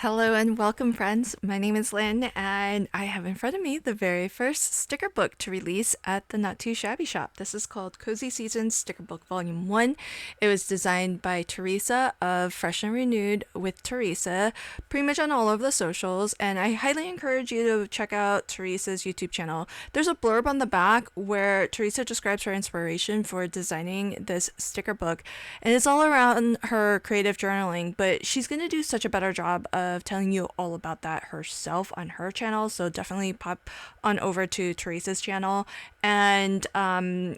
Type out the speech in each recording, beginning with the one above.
Hello and welcome, friends. My name is Lynn, and I have in front of me the very first sticker book to release at the Not Too Shabby shop. This is called Cozy Seasons Sticker Book Volume 1. It was designed by Teresa of Fresh and Renewed with Teresa, pretty much on all of the socials, and I highly encourage you to check out Teresa's YouTube channel. There's a blurb on the back where Teresa describes her inspiration for designing this sticker book, and it's all around her creative journaling, but she's going to do such a better job of telling you all about that herself on her channel. So definitely pop on over to Teresa's channel and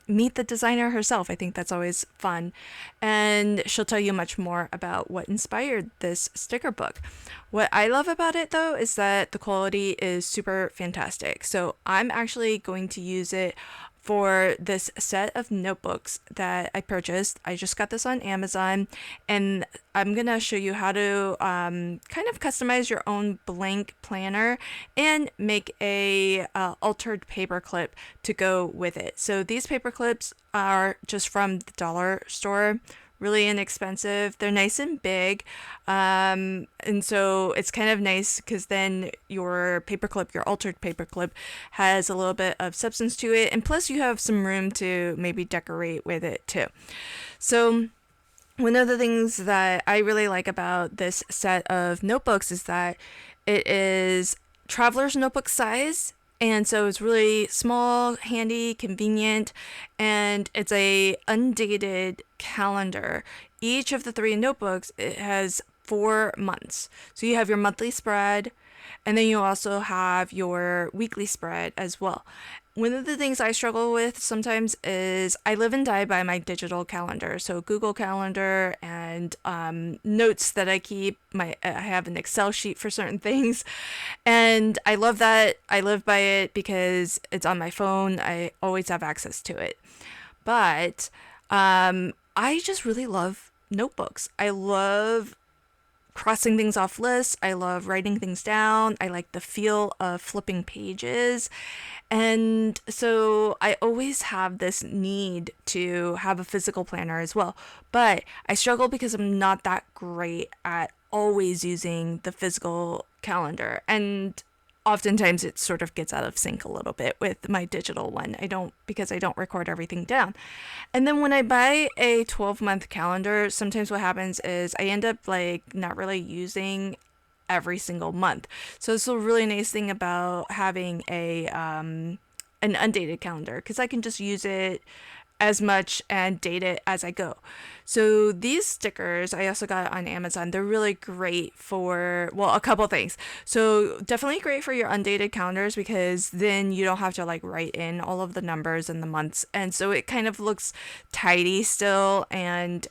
meet the designer herself. I think that's always fun. And she'll tell you much more about what inspired this sticker book. What I love about it though is that the quality is super fantastic. So I'm actually going to use it for this set of notebooks that I purchased. I just got this on Amazon, and I'm gonna show you how to kind of customize your own blank planner and make a altered paper clip to go with it. So these paper clips are just from the dollar store, really inexpensive. They're nice and big. And so it's kind of nice because then your paperclip, your altered paperclip, has a little bit of substance to it. And plus, you have some room to maybe decorate with it too. So, one of the things that I really like about this set of notebooks is that it is traveler's notebook size, and so it's really small, handy, convenient, and it's a undated calendar. Each of the three notebooks, it has 4 months. So you have your monthly spread, and then you also have your weekly spread as well. One of the things I struggle with sometimes is I live and die by my digital calendar. So Google Calendar and notes that I keep. I have an Excel sheet for certain things, and I love that. I live by it because it's on my phone. I always have access to it. But I just really love notebooks. I love crossing things off lists. I love writing things down. I like the feel of flipping pages. And so I always have this need to have a physical planner as well. But I struggle because I'm not that great at always using the physical calendar. And oftentimes it sort of gets out of sync a little bit with my digital one. Because I don't record everything down. And then when I buy a 12-month calendar, sometimes what happens is I end up like not really using every single month. So it's a really nice thing about having a an undated calendar, because I can just use it as much and date it as I go. So these stickers I also got on Amazon. They're really great for, well, a couple things. So definitely great for your undated calendars, because then you don't have to like write in all of the numbers and the months, and so it kind of looks tidy still, and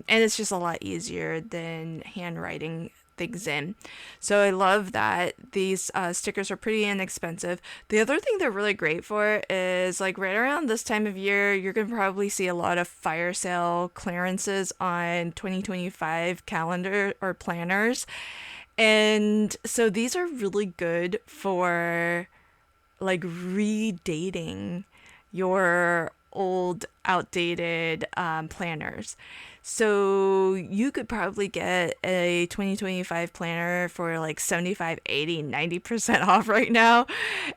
it's just a lot easier than handwriting things in. So I love that these stickers are pretty inexpensive. The other thing they're really great for is like right around this time of year, you're going to probably see a lot of fire sale clearances on 2025 calendar or planners. And so these are really good for like redating your old outdated planners. So you could probably get a 2025 planner for like 75, 80, 90% off right now,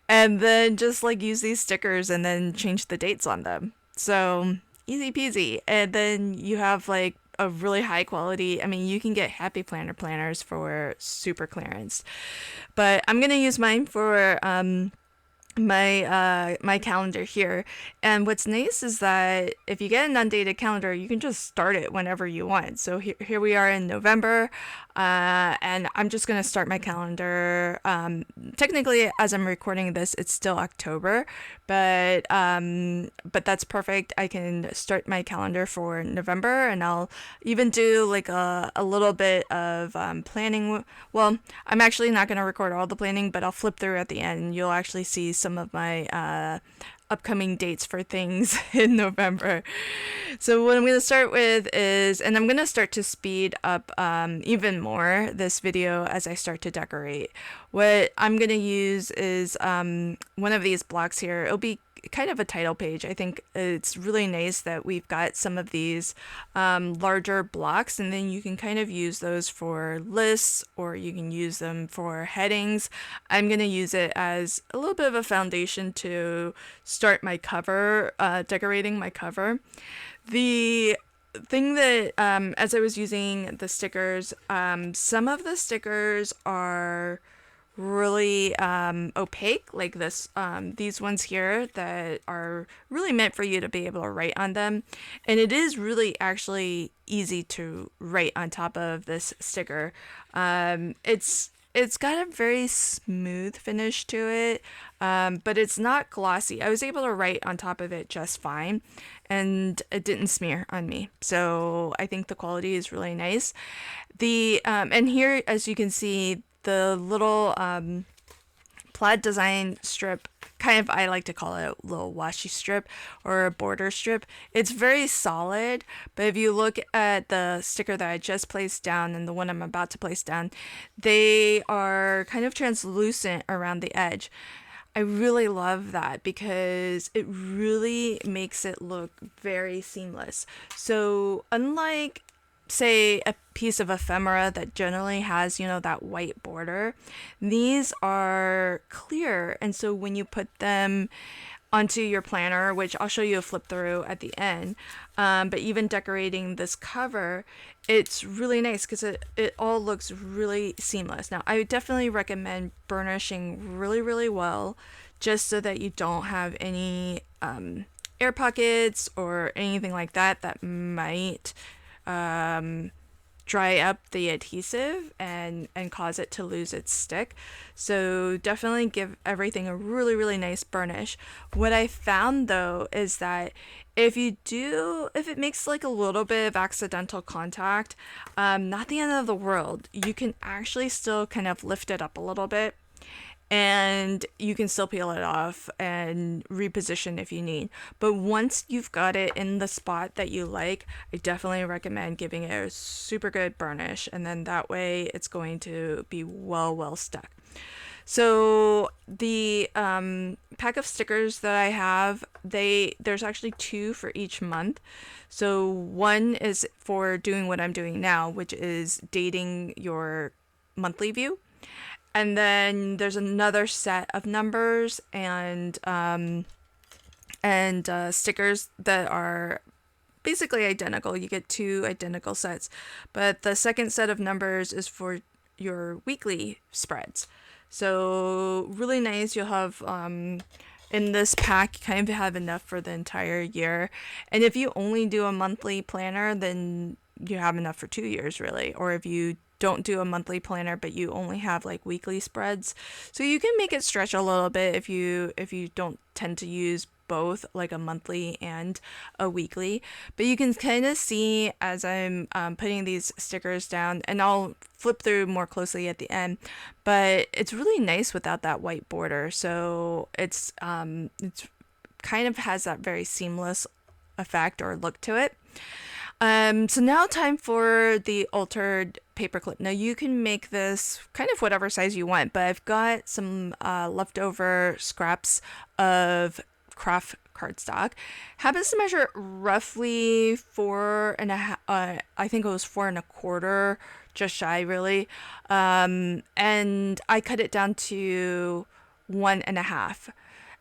and then just like use these stickers and then change the dates on them. So easy peasy. And then you have like a really high quality. I mean, you can get Happy Planner planners for super clearance, but I'm gonna use mine for my calendar here. And what's nice is that if you get an undated calendar, you can just start it whenever you want. So here we are in November, and I'm just gonna start my calendar. Technically, as I'm recording this, it's still October, but that's perfect. I can start my calendar for November, and I'll even do like a little bit of planning. Well, I'm actually not gonna record all the planning, but I'll flip through at the end, and you'll actually see some of my upcoming dates for things in November. So what I'm going to start with is, and I'm going to start to speed up even more this video as I start to decorate. What I'm going to use is one of these blocks here. like kind of a title page. I think it's really nice that we've got some of these larger blocks, and then you can kind of use those for lists, or you can use them for headings. I'm going to use it as a little bit of a foundation to start my cover, decorating my cover. The thing that, as I was using the stickers, some of the stickers are really opaque, like these ones here that are really meant for you to be able to write on them. And it is really actually easy to write on top of this sticker. It's got a very smooth finish to it, but it's not glossy. I was able to write on top of it just fine, and it didn't smear on me. So I think the quality is really nice. And here, as you can see, the little plaid design strip, kind of, I like to call it a little washi strip or a border strip. It's very solid, but if you look at the sticker that I just placed down and the one I'm about to place down, they are kind of translucent around the edge. I really love that because it really makes it look very seamless. So unlike, say, a piece of ephemera that generally has, that white border, these are clear. And so when you put them onto your planner, which I'll show you a flip through at the end, but even decorating this cover, it's really nice because it all looks really seamless. Now, I would definitely recommend burnishing really, really well, just so that you don't have any air pockets or anything like that might dry up the adhesive and cause it to lose its stick. So definitely give everything a really, really nice burnish. What I found though is that if it makes like a little bit of accidental contact, not the end of the world. You can actually still kind of lift it up a little bit, and you can still peel it off and reposition if you need. But once you've got it in the spot that you like, I definitely recommend giving it a super good burnish, and then that way it's going to be well stuck. So the pack of stickers that I have, there's actually 2 for each month. So one is for doing what I'm doing now, which is dating your monthly view. And then there's another set of numbers and stickers that are basically identical. You get 2 identical sets, but the second set of numbers is for your weekly spreads. So really nice. You'll have in this pack, you kind of have enough for the entire year. And if you only do a monthly planner, then you have enough for 2 years, really. Or if you don't do a monthly planner but you only have like weekly spreads, so you can make it stretch a little bit if you don't tend to use both, like a monthly and a weekly. But you can kind of see as I'm putting these stickers down, and I'll flip through more closely at the end, but it's really nice without that white border. So it's kind of has that very seamless effect or look to it. So now time for the altered paperclip. Now you can make this kind of whatever size you want, but I've got some leftover scraps of craft cardstock. Happens to measure roughly 4.5, I think it was 4.25, just shy really. And I cut it down to 1.5.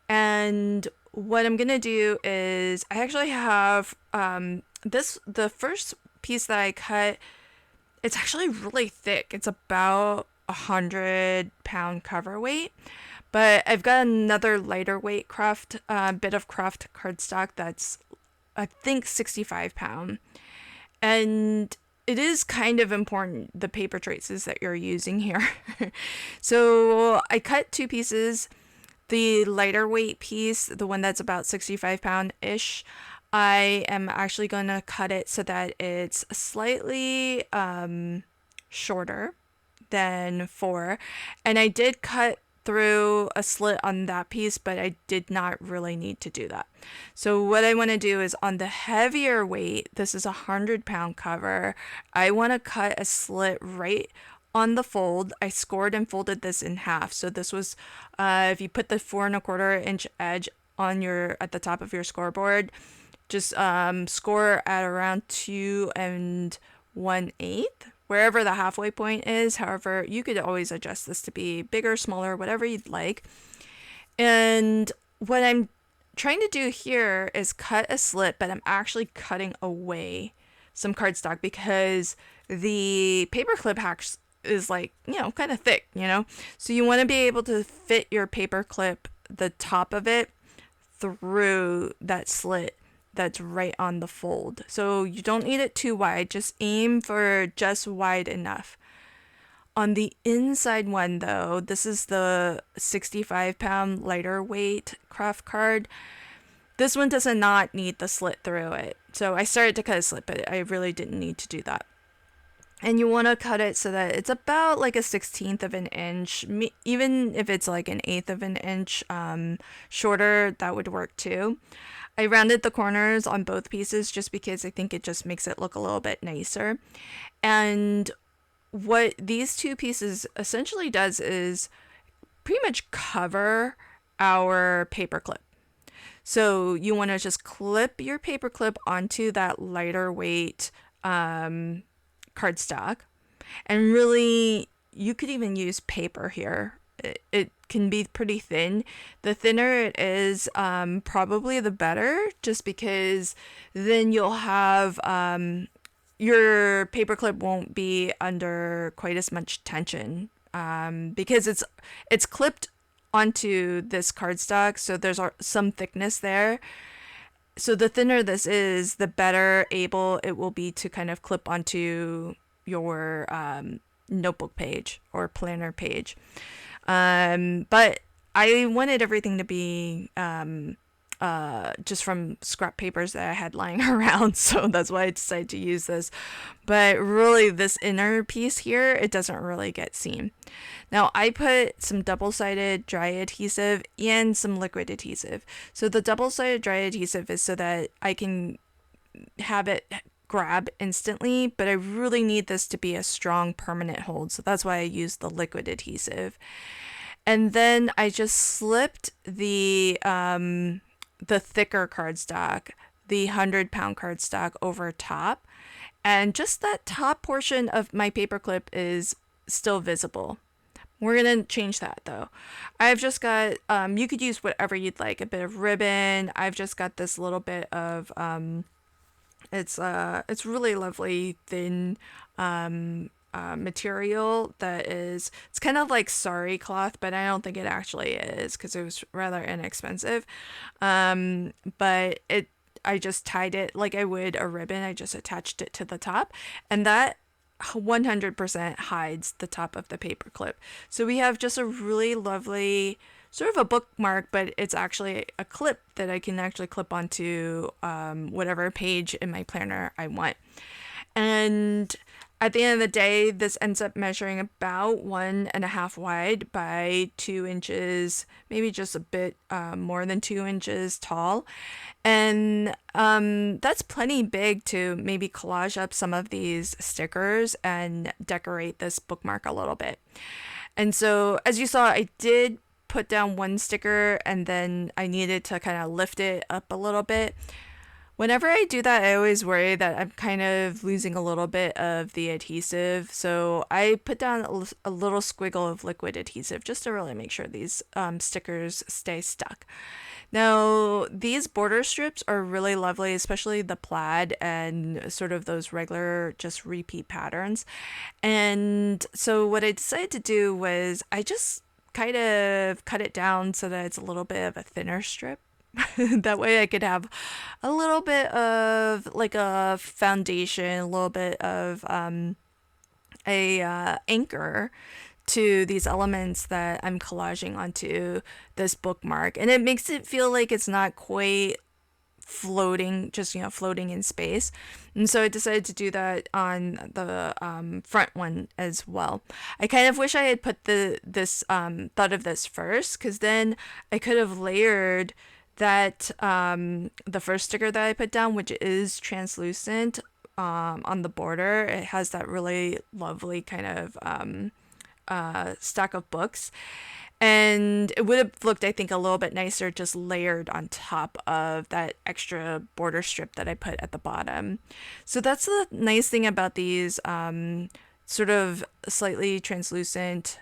And what I'm gonna do is I actually have the first piece that I cut, it's actually really thick. It's about 100-pound cover weight, but I've got another lighter weight bit of craft cardstock that's, I think, 65-pound. And it is kind of important, the paper traces that you're using here. So I cut 2 pieces. The lighter weight piece, the one that's about 65-pound-ish, I am actually going to cut it so that it's slightly shorter than 4. And I did cut through a slit on that piece, but I did not really need to do that. So what I want to do is on the heavier weight, this is 100-pound cover, I want to cut a slit right on the fold. I scored and folded this in half. So this was, if you put the 4.25-inch edge on your at the top of your scoreboard. Just score at around 2 1/8, wherever the halfway point is. However, you could always adjust this to be bigger, smaller, whatever you'd like. And what I'm trying to do here is cut a slit, but I'm actually cutting away some cardstock because the paperclip hacks is like, kind of thick, So you want to be able to fit your paperclip, the top of it, through that slit that's right on the fold. So you don't need it too wide, just aim for just wide enough. On the inside one though, this is the 65-pound lighter weight craft card. This one does not need the slit through it. So I started to cut a slit, but I really didn't need to do that. And you want to cut it so that it's about like a 1/16 of an inch. Even if it's like an 1/8 of an inch shorter, that would work too. I rounded the corners on both pieces just because I think it just makes it look a little bit nicer. And what these two pieces essentially does is pretty much cover our paper clip. So you want to just clip your paper clip onto that lighter weight cardstock, and really you could even use paper here. It can be pretty thin. The thinner it is, probably the better, just because then you'll have your paperclip won't be under quite as much tension, because it's clipped onto this cardstock, so there's some thickness there. So the thinner this is, the better able it will be to kind of clip onto your notebook page or planner page. But I wanted everything to be just from scrap papers that I had lying around, so that's why I decided to use this. But really, this inner piece here, it doesn't really get seen. Now, I put some double-sided dry adhesive and some liquid adhesive. So the double-sided dry adhesive is so that I can have it grab instantly, but I really need this to be a strong permanent hold, so that's why I used the liquid adhesive. And then I just slipped the thicker cardstock, the 100-pound cardstock, over top, and just that top portion of my paperclip is still visible. We're gonna change that though. I've just got, you could use whatever you'd like, a bit of ribbon. I've just got this little bit of, it's really lovely thin material that is, it's kind of like sari cloth, but I don't think it actually is because it was rather inexpensive. But I just tied it like I would a ribbon. I just attached it to the top, and that 100% hides the top of the paper clip. So we have just a really lovely sort of a bookmark, but it's actually a clip that I can actually clip onto whatever page in my planner I want. And at the end of the day, this ends up measuring about 1.5 wide by 2 inches, maybe just a bit more than 2 inches tall. And that's plenty big to maybe collage up some of these stickers and decorate this bookmark a little bit. And so, as you saw, I did put down one sticker and then I needed to kind of lift it up a little bit. Whenever I do that, I always worry that I'm kind of losing a little bit of the adhesive. So I put down a little squiggle of liquid adhesive just to really make sure these stickers stay stuck. Now, these border strips are really lovely, especially the plaid and sort of those regular just repeat patterns. And so what I decided to do was I just kind of cut it down so that it's a little bit of a thinner strip. That way I could have a little bit of like a foundation, a little bit of a anchor to these elements that I'm collaging onto this bookmark. And it makes it feel like it's not quite floating, just, floating in space. And so I decided to do that on the front one as well. I kind of wish I had put thought of this first, because then I could have layered that the first sticker that I put down, which is translucent, on the border. It has that really lovely kind of stack of books. And it would have looked, I think, a little bit nicer just layered on top of that extra border strip that I put at the bottom. So that's the nice thing about these sort of slightly translucent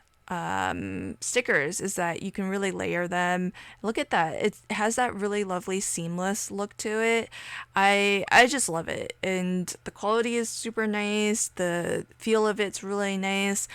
stickers, is that you can really layer them. Look at that. It has that really lovely seamless look to it. I just love it. And the quality is super nice. The feel of it's really nice.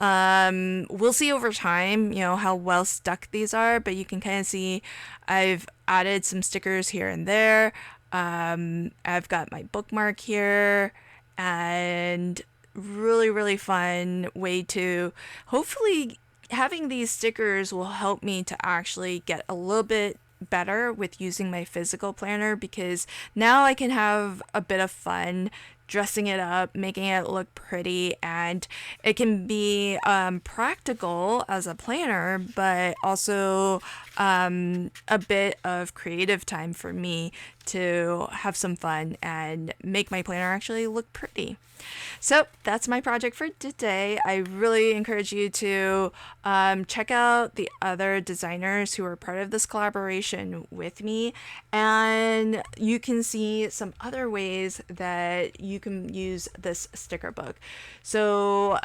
We'll see over time, how well stuck these are, but you can kind of see I've added some stickers here and there. I've got my bookmark here, and really, really fun way to hopefully having these stickers will help me to actually get a little bit better with using my physical planner, because now I can have a bit of fun dressing it up, making it look pretty, and it can be practical as a planner, but also a bit of creative time for me to have some fun and make my planner actually look pretty. So that's my project for today. I really encourage you to check out the other designers who are part of this collaboration with me, and you can see some other ways that you can use this sticker book. So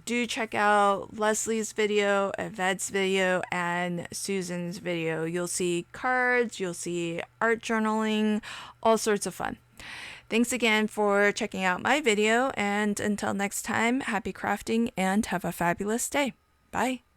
do check out Leslie's video, Yvette's video, and Susan's video. You'll see cards, you'll see art journaling, all sorts of fun. Thanks again for checking out my video, and until next time, happy crafting and have a fabulous day. Bye.